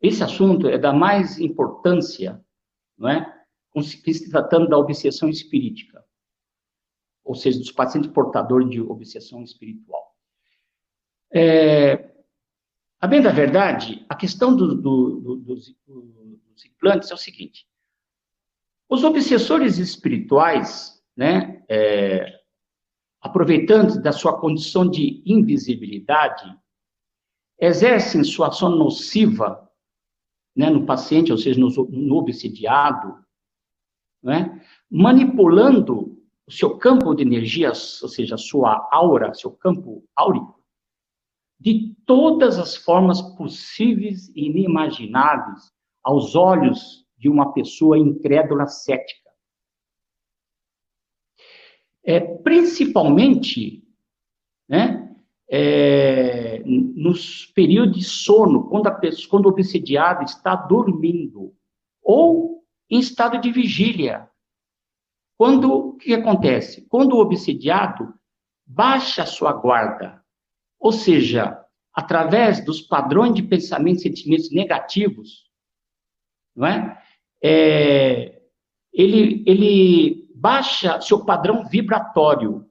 Esse assunto é da mais importância, não é? Se tratando da obsessão espirítica, ou seja, dos pacientes portadores de obsessão espiritual. A bem da verdade, a questão dos implantes é o seguinte: os obsessores espirituais, né, aproveitando da sua condição de invisibilidade, exercem sua ação nociva, né, no paciente, ou seja, no obsidiado, né, manipulando o seu campo de energias, ou seja, a sua aura, seu campo áurico, de todas as formas possíveis e inimagináveis aos olhos de uma pessoa incrédula cética. Principalmente, né, nos períodos de sono, quando o obsidiado está dormindo, ou em estado de vigília. O que acontece? Quando o obsidiado baixa a sua guarda, ou seja, através dos padrões de pensamento e sentimentos negativos, não é? Ele baixa seu padrão vibratório.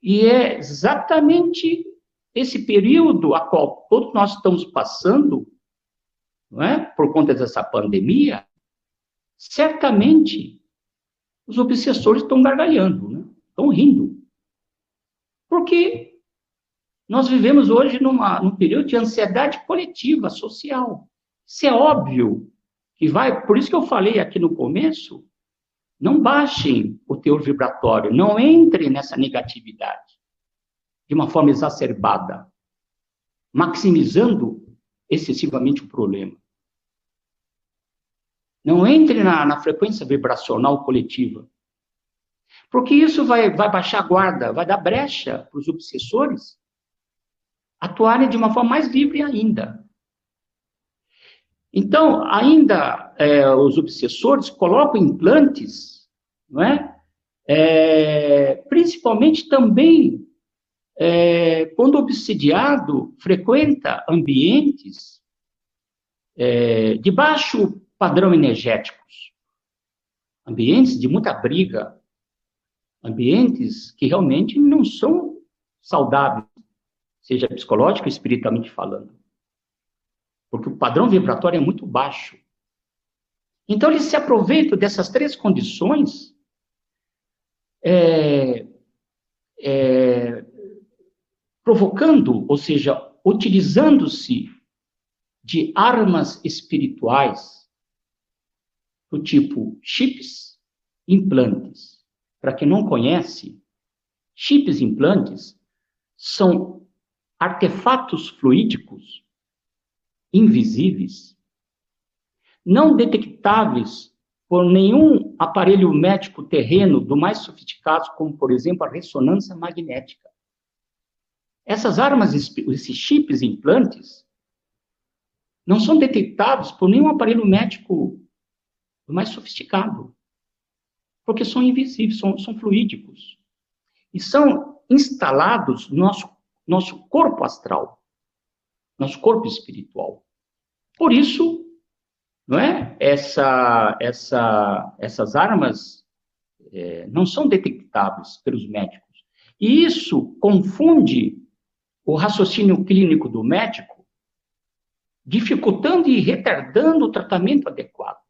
E é exatamente esse período a qual todos nós estamos passando, não é? Por conta dessa pandemia, certamente os obsessores estão gargalhando, né? Estão rindo. Porque nós vivemos hoje num período de ansiedade coletiva, social. Isso é óbvio que vai... Por isso que eu falei aqui no começo, não baixem o teor vibratório, não entrem nessa negatividade de uma forma exacerbada, maximizando excessivamente o problema. Não entre na frequência vibracional coletiva, porque isso vai baixar a guarda, vai dar brecha para os obsessores atuarem de uma forma mais livre ainda. Então, ainda os obsessores colocam implantes, não é? Principalmente também quando o obsidiado frequenta ambientes de baixo padrão energéticos, ambientes de muita briga, ambientes que realmente não são saudáveis, seja psicológico e espiritualmente falando. Porque o padrão vibratório é muito baixo. Então, eles se aproveitam dessas três condições, provocando, ou seja, utilizando-se de armas espirituais, do tipo chips, implantes. Para quem não conhece, chips implantes são artefatos fluídicos invisíveis, não detectáveis por nenhum aparelho médico terreno do mais sofisticado, como, por exemplo, a ressonância magnética. Essas armas, esses chips implantes, não são detectados por nenhum aparelho médico do mais sofisticado, porque são invisíveis, são fluídicos, e são instalados no nosso corpo astral, nosso corpo espiritual. Por isso, não é? Essas armas não são detectáveis pelos médicos. E isso confunde o raciocínio clínico do médico, dificultando e retardando o tratamento adequado.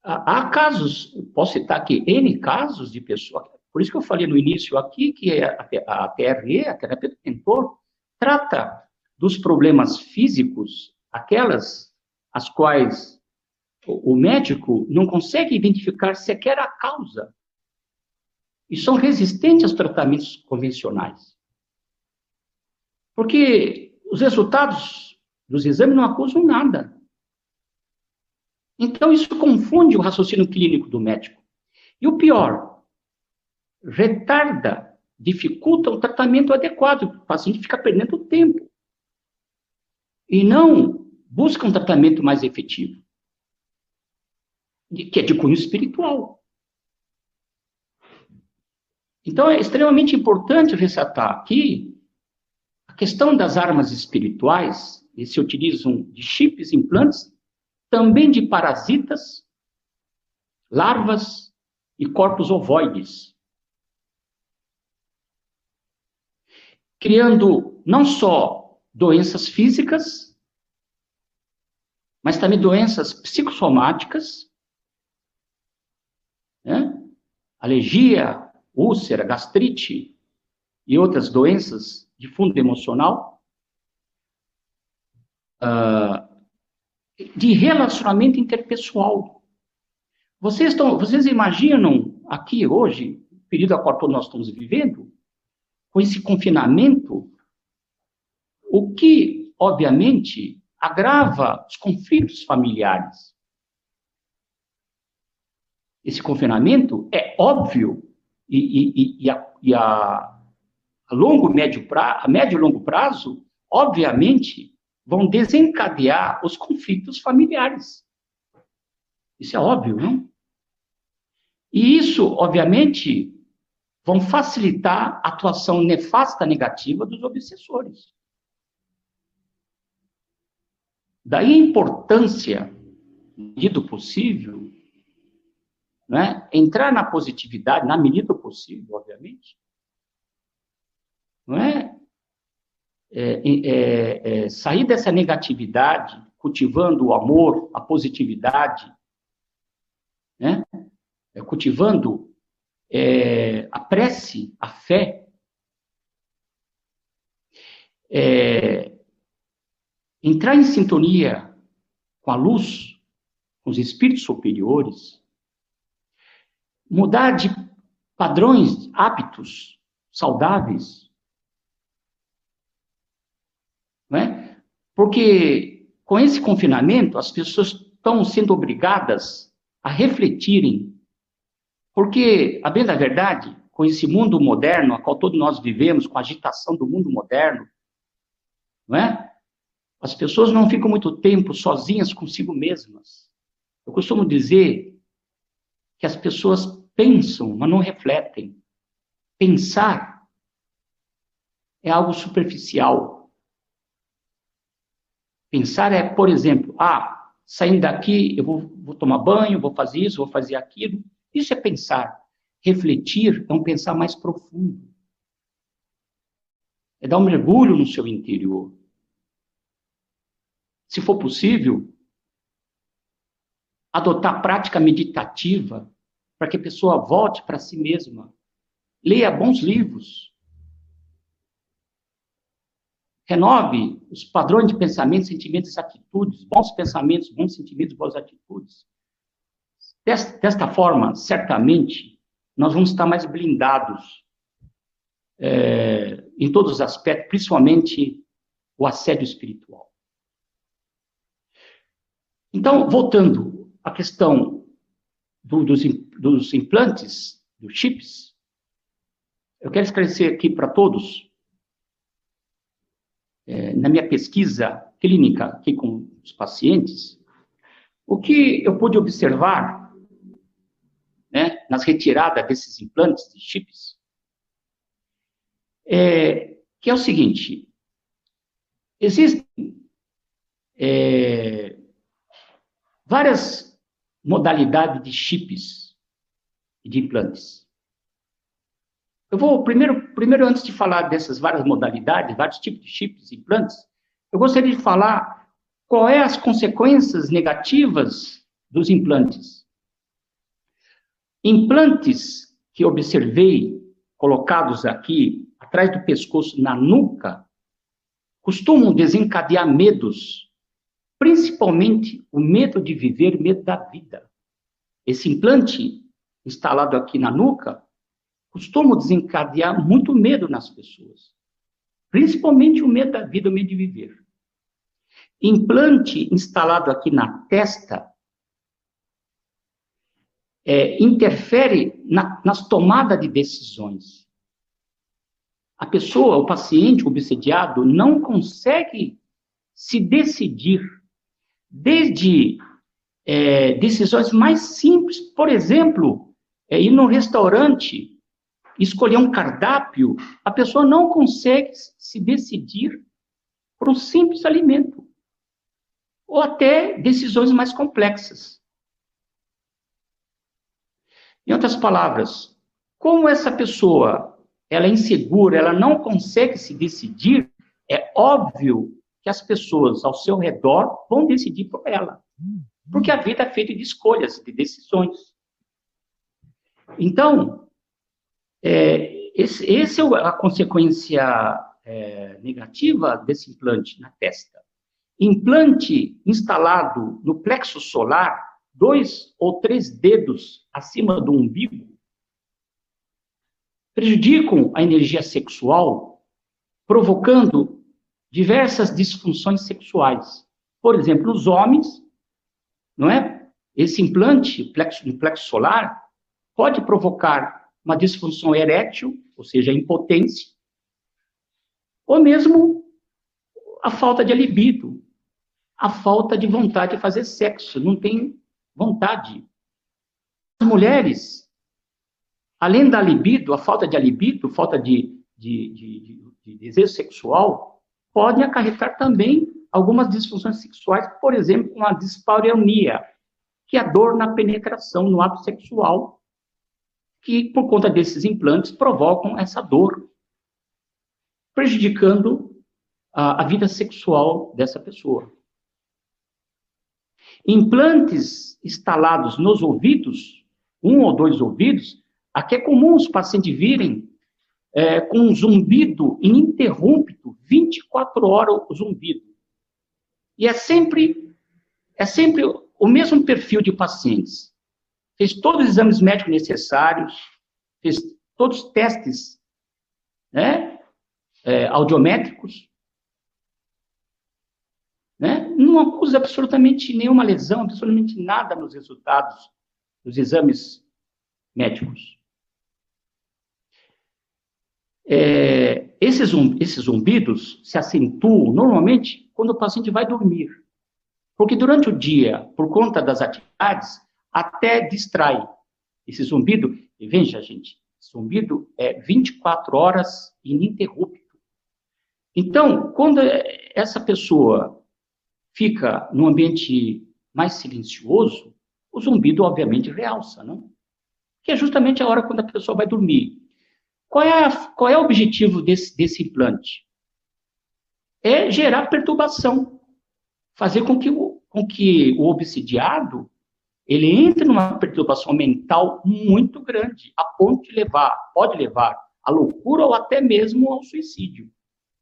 Há casos, posso citar aqui, N casos de pessoas, por isso que eu falei no início aqui, que a TRE, a terapia do mentor, trata dos problemas físicos, aquelas as quais o médico não consegue identificar sequer a causa, e são resistentes aos tratamentos convencionais. Porque os resultados dos exames não acusam nada. Então, isso confunde o raciocínio clínico do médico. E o pior, retarda, dificulta o tratamento adequado. O paciente fica perdendo tempo. E não busca um tratamento mais efetivo, que é de cunho espiritual. Então, é extremamente importante ressaltar aqui a A questão das armas espirituais, eles se utilizam de chips, implantes, também de parasitas, larvas e corpos ovoides, criando não só doenças físicas, mas também doenças psicossomáticas, né? Alergia, úlcera, gastrite e outras doenças de fundo emocional, de relacionamento interpessoal. Vocês imaginam aqui hoje, o período a qual todos nós estamos vivendo, com esse confinamento, o que, obviamente, agrava os conflitos familiares. Esse confinamento é óbvio a médio e longo prazo, obviamente, vão desencadear os conflitos familiares. Isso é óbvio, não? E isso, obviamente, vão facilitar a atuação nefasta negativa dos obsessores. Daí a importância, na medida do possível, né, entrar na positividade, na medida do possível, obviamente, não é? Sair dessa negatividade, cultivando o amor, a positividade, né? Cultivando a prece, a fé, entrar em sintonia com a luz, com os espíritos superiores, mudar de padrões, hábitos saudáveis, não é? Porque com esse confinamento as pessoas estão sendo obrigadas a refletirem, porque, a bem da verdade, com esse mundo moderno, a qual todos nós vivemos, com a agitação do mundo moderno, não é? As pessoas não ficam muito tempo sozinhas consigo mesmas. Eu costumo dizer que as pessoas pensam, mas não refletem. Pensar é algo superficial. Pensar é, por exemplo, saindo daqui, eu vou tomar banho, vou fazer isso, vou fazer aquilo. Isso é pensar. Refletir é um pensar mais profundo. É dar um mergulho no seu interior. Se for possível, adotar prática meditativa para que a pessoa volte para si mesma. Leia bons livros. Renove os padrões de pensamento, sentimentos e atitudes. Bons pensamentos, bons sentimentos, boas atitudes. Desta forma, certamente, nós vamos estar mais blindados em todos os aspectos, principalmente o assédio espiritual. Então, voltando à questão dos implantes, dos chips, eu quero esclarecer aqui para todos, na minha pesquisa clínica aqui com os pacientes, o que eu pude observar, né, nas retiradas desses implantes de chips, que é o seguinte: existem várias modalidades de chips e de implantes. Eu vou, primeiro, antes de falar dessas várias modalidades, vários tipos de chips e implantes, eu gostaria de falar qual é as consequências negativas dos implantes. Implantes que observei, colocados aqui, atrás do pescoço, na nuca, costumam desencadear medos, principalmente o medo de viver, medo da vida. Esse implante instalado aqui na nuca costuma desencadear muito medo nas pessoas, principalmente o medo da vida, o medo de viver. Implante instalado aqui na testa interfere nas tomadas de decisões. A pessoa, o paciente, o obsediado, não consegue se decidir, desde decisões mais simples, por exemplo, ir num restaurante escolher um cardápio, a pessoa não consegue se decidir por um simples alimento, ou até decisões mais complexas. Em outras palavras, como essa pessoa ela é insegura, ela não consegue se decidir, é óbvio que as pessoas ao seu redor vão decidir por ela. Porque a vida é feita de escolhas, de decisões. Então, essa é a consequência negativa desse implante na testa. Implante instalado no plexo solar, 2 ou 3 dedos acima do umbigo, prejudicam a energia sexual, provocando diversas disfunções sexuais. Por exemplo, os homens, não é? Esse implante no plexo solar pode provocar uma disfunção erétil, ou seja, impotência, ou mesmo a falta de libido, a falta de vontade de fazer sexo, não tem vontade. As mulheres, além da libido, a falta de libido, falta de desejo sexual, podem acarretar também algumas disfunções sexuais, por exemplo, uma dispareunia, que é a dor na penetração, no ato sexual, que, por conta desses implantes, provocam essa dor, prejudicando a vida sexual dessa pessoa. Implantes instalados nos ouvidos, 1 ou 2 ouvidos, aqui é comum os pacientes virem com um zumbido ininterrupto, 24 horas o zumbido. E é sempre o mesmo perfil de pacientes. Fez todos os exames médicos necessários, fez todos os testes, né, audiométricos, né? Não acusa absolutamente nenhuma lesão, absolutamente nada nos resultados dos exames médicos. Esses zumbidos se acentuam normalmente quando o paciente vai dormir. Porque durante o dia, por conta das atividades, até distrai. Esse zumbido, e veja, gente, zumbido é 24 horas ininterrupto. Então, quando essa pessoa fica num ambiente mais silencioso, o zumbido, obviamente, realça, não? Que é justamente a hora quando a pessoa vai dormir. Qual é o objetivo desse implante? É gerar perturbação, fazer com que o obsidiado ele entre numa perturbação mental muito grande, a ponto de pode levar à loucura ou até mesmo ao suicídio.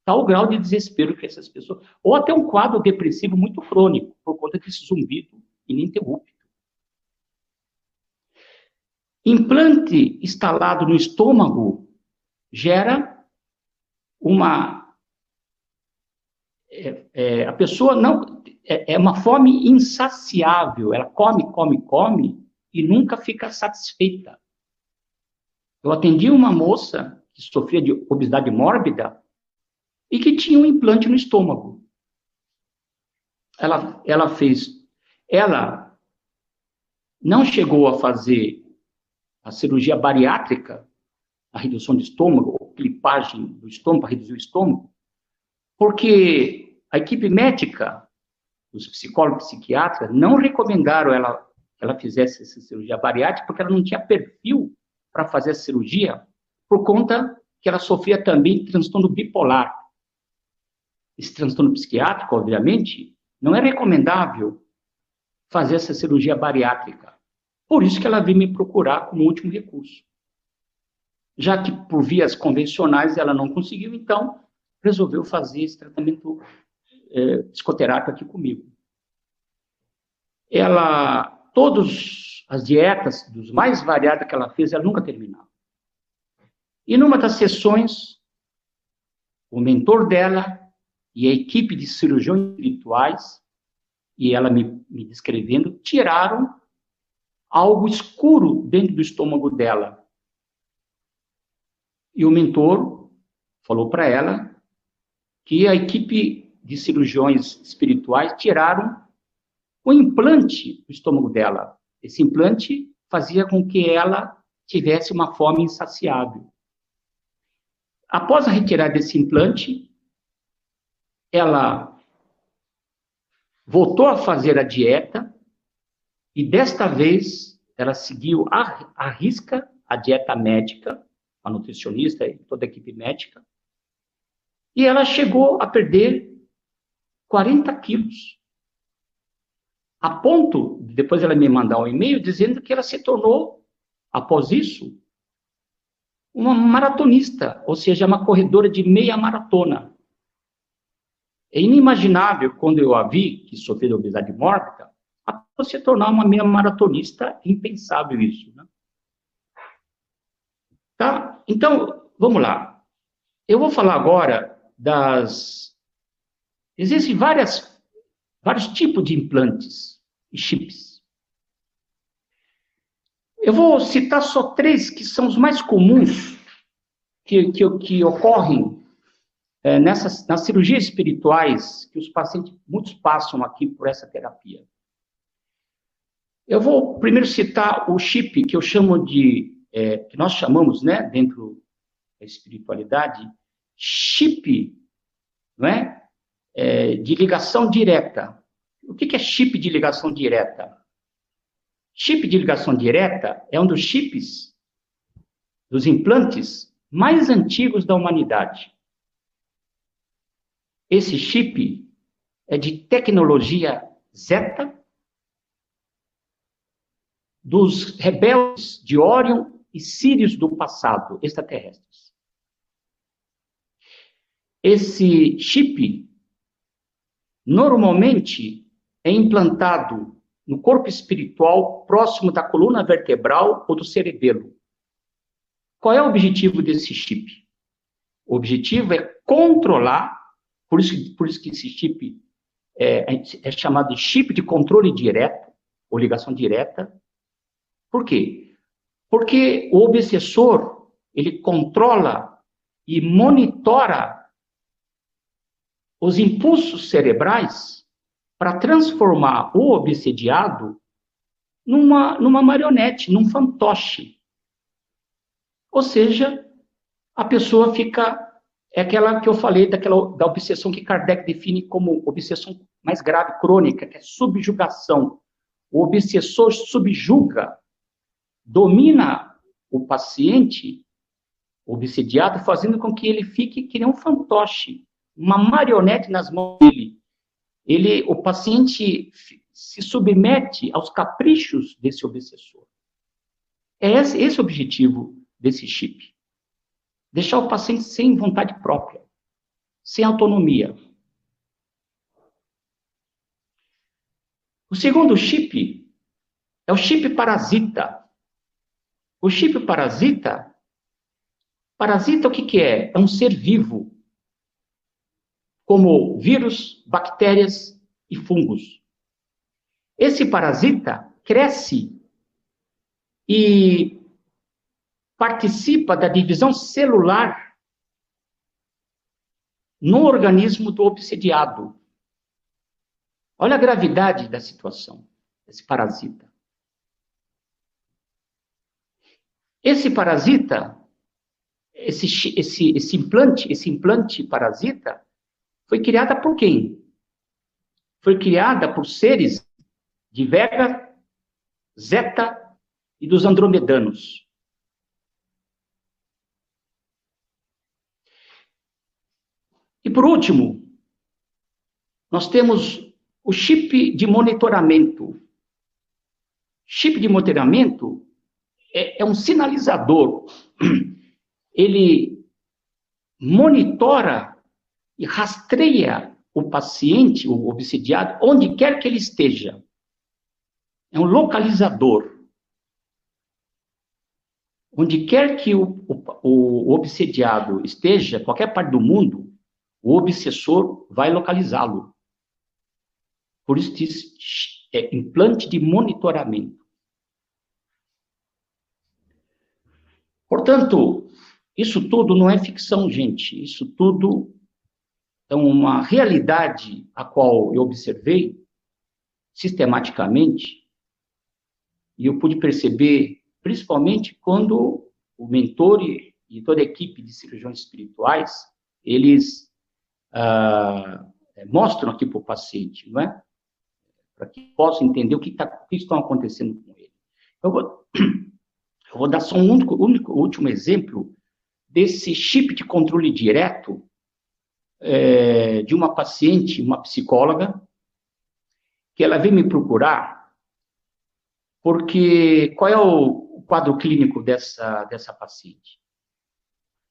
Tal grau de desespero que essas pessoas... Ou até um quadro depressivo muito crônico, por conta desse zumbido ininterrupto. Implante instalado no estômago gera a pessoa não... É uma fome insaciável. Ela come e nunca fica satisfeita. Eu atendi uma moça que sofria de obesidade mórbida e que tinha um implante no estômago. Ela não chegou a fazer a cirurgia bariátrica, a redução do estômago, ou clipagem do estômago, para reduzir o estômago, porque a equipe médica, os psicólogos e psiquiatras, não recomendaram que ela fizesse essa cirurgia bariátrica, porque ela não tinha perfil para fazer a cirurgia, por conta que ela sofria também de transtorno bipolar. Esse transtorno psiquiátrico, obviamente, não é recomendável fazer essa cirurgia bariátrica. Por isso que ela veio me procurar como último recurso. Já que por vias convencionais ela não conseguiu, então resolveu fazer esse tratamento psicoterápico aqui comigo. Todas as dietas, dos mais variadas que ela fez, ela nunca terminava. E numa das sessões, o mentor dela e a equipe de cirurgiões espirituais, e ela me descrevendo, tiraram algo escuro dentro do estômago dela. E o mentor falou para ela que a equipe de cirurgiões espirituais tiraram o implante do estômago dela. Esse implante fazia com que ela tivesse uma fome insaciável. Após a retirada desse implante, ela voltou a fazer a dieta e desta vez ela seguiu à risca a dieta médica, a nutricionista e toda a equipe médica, e ela chegou a perder 40 quilos. A ponto de depois ela me mandar um e-mail dizendo que ela se tornou, após isso, uma maratonista, ou seja, uma corredora de meia maratona. É inimaginável, quando eu a vi, que sofreu de obesidade mórbida, a se tornar uma meia maratonista, impensável isso. Né? Tá? Então, vamos lá. Eu vou falar agora das... Existem vários tipos de implantes e chips. Eu vou citar só 3 que são os mais comuns que ocorrem nas cirurgias espirituais que os pacientes, muitos passam aqui por essa terapia. Eu vou primeiro citar o chip que eu chamo de, que nós chamamos, né, dentro da espiritualidade, chip, não é? De ligação direta. O que é chip de ligação direta? Chip de ligação direta é um dos chips, dos implantes mais antigos da humanidade. Esse chip é de tecnologia Zeta, dos rebeldes de Órion e Sírios do passado, extraterrestres. Esse chip, normalmente, é implantado no corpo espiritual próximo da coluna vertebral ou do cerebelo. Qual é o objetivo desse chip? O objetivo é controlar, por isso que esse chip é chamado de chip de controle direto, ou ligação direta. Por quê? Porque o obsessor, ele controla e monitora os impulsos cerebrais para transformar o obsediado numa marionete, num fantoche. Ou seja, a pessoa fica... É aquela que eu falei, da obsessão que Kardec define como obsessão mais grave, crônica, que é subjugação. O obsessor subjuga, domina o paciente, o obsediado, fazendo com que ele fique que nem um fantoche, uma marionete nas mãos dele. O paciente se submete aos caprichos desse obsessor. É esse o objetivo desse chip. Deixar o paciente sem vontade própria, sem autonomia. O segundo chip é o chip parasita. O chip parasita o que é? É um ser vivo, como vírus, bactérias e fungos. Esse parasita cresce e participa da divisão celular no organismo do obsediado. Olha a gravidade da situação, esse parasita. Esse parasita, esse implante parasita, foi criada por quem? Foi criada por seres de Vega, Zeta e dos andromedanos. E por último, nós temos o chip de monitoramento. Chip de monitoramento é um sinalizador. Ele monitora e rastreia o paciente, o obsediado, onde quer que ele esteja. É um localizador. Onde quer que o obsediado esteja, qualquer parte do mundo, o obsessor vai localizá-lo. Por isso diz implante de monitoramento. Portanto, isso tudo não é ficção, gente. Isso tudo é uma realidade a qual eu observei sistematicamente e eu pude perceber, principalmente quando o mentor e e toda a equipe de cirurgiões espirituais, eles mostram aqui para o paciente, não é? Para que possa entender o que está acontecendo com ele. Eu vou dar só um último exemplo desse chip de controle direto de uma paciente, uma psicóloga, que ela veio me procurar, porque qual é o quadro clínico dessa paciente?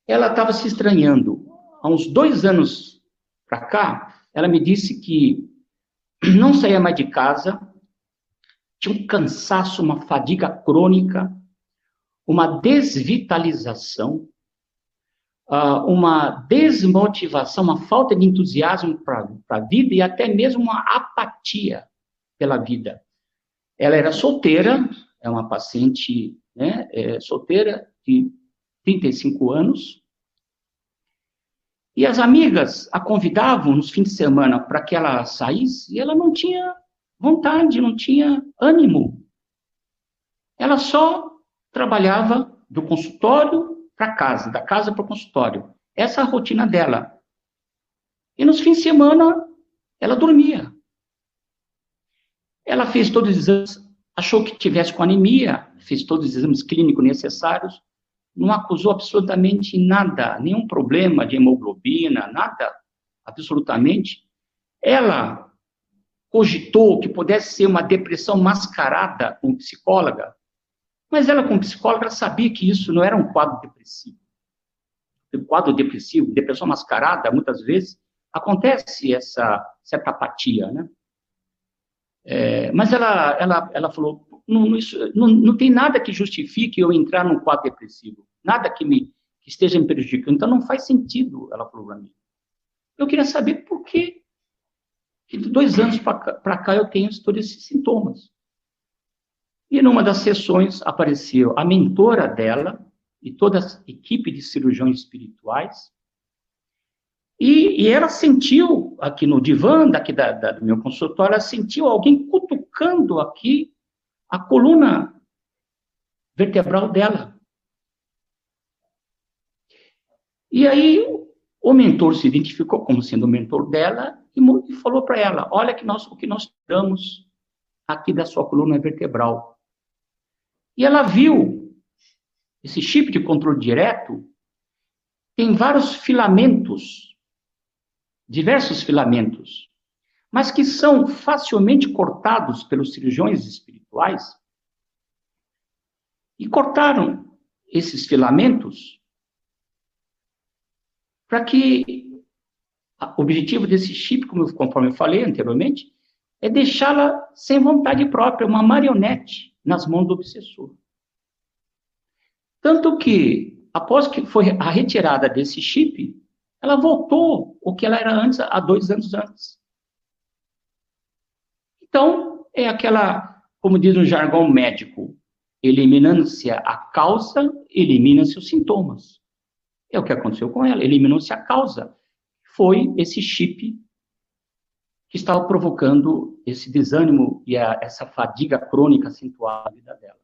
Ela estava se estranhando. Há uns 2 anos para cá, ela me disse que não saía mais de casa, tinha um cansaço, uma fadiga crônica, uma desvitalização, uma desmotivação, uma falta de entusiasmo para a vida e até mesmo uma apatia pela vida. Ela era solteira, é uma paciente solteira de 35 anos, e as amigas a convidavam nos fins de semana para que ela saísse, e ela não tinha vontade, não tinha ânimo. Ela só trabalhava do consultório para casa, da casa para o consultório. Essa é a rotina dela. E nos fins de semana, ela dormia. Ela fez todos os exames, achou que tivesse com anemia, fez todos os exames clínicos necessários, não acusou absolutamente nada, nenhum problema de hemoglobina, nada, absolutamente. Ela cogitou que pudesse ser uma depressão mascarada com psicóloga, mas ela, como psicóloga, sabia que isso não era um quadro depressivo. O quadro depressivo, depressão mascarada, muitas vezes, acontece essa certa apatia, né? Mas ela falou, não tem nada que justifique eu entrar num quadro depressivo, nada que esteja me prejudicando, então não faz sentido, ela falou para mim. Eu queria saber por que de 2 anos para cá eu tenho todos esses sintomas. E numa das sessões apareceu a mentora dela e toda a equipe de cirurgiões espirituais, e ela sentiu, aqui no divã daqui do meu consultório, ela sentiu alguém cutucando aqui a coluna vertebral dela. E aí o mentor se identificou como sendo o mentor dela e falou para ela, olha o que nós damos aqui da sua coluna vertebral. E ela viu esse chip de controle direto, tem vários filamentos, diversos filamentos, mas que são facilmente cortados pelos cirurgiões espirituais, e cortaram esses filamentos para que o objetivo desse chip, conforme eu falei anteriormente, é deixá-la sem vontade própria, uma marionete nas mãos do obsessor. Tanto que, após que foi a retirada desse chip, ela voltou o que ela era antes, há 2 anos antes. Então, é aquela, como diz no jargão médico, eliminando-se a causa, elimina-se os sintomas. É o que aconteceu com ela, eliminou-se a causa. Foi esse chip que estava provocando esse desânimo e essa fadiga crônica acentuada na vida dela.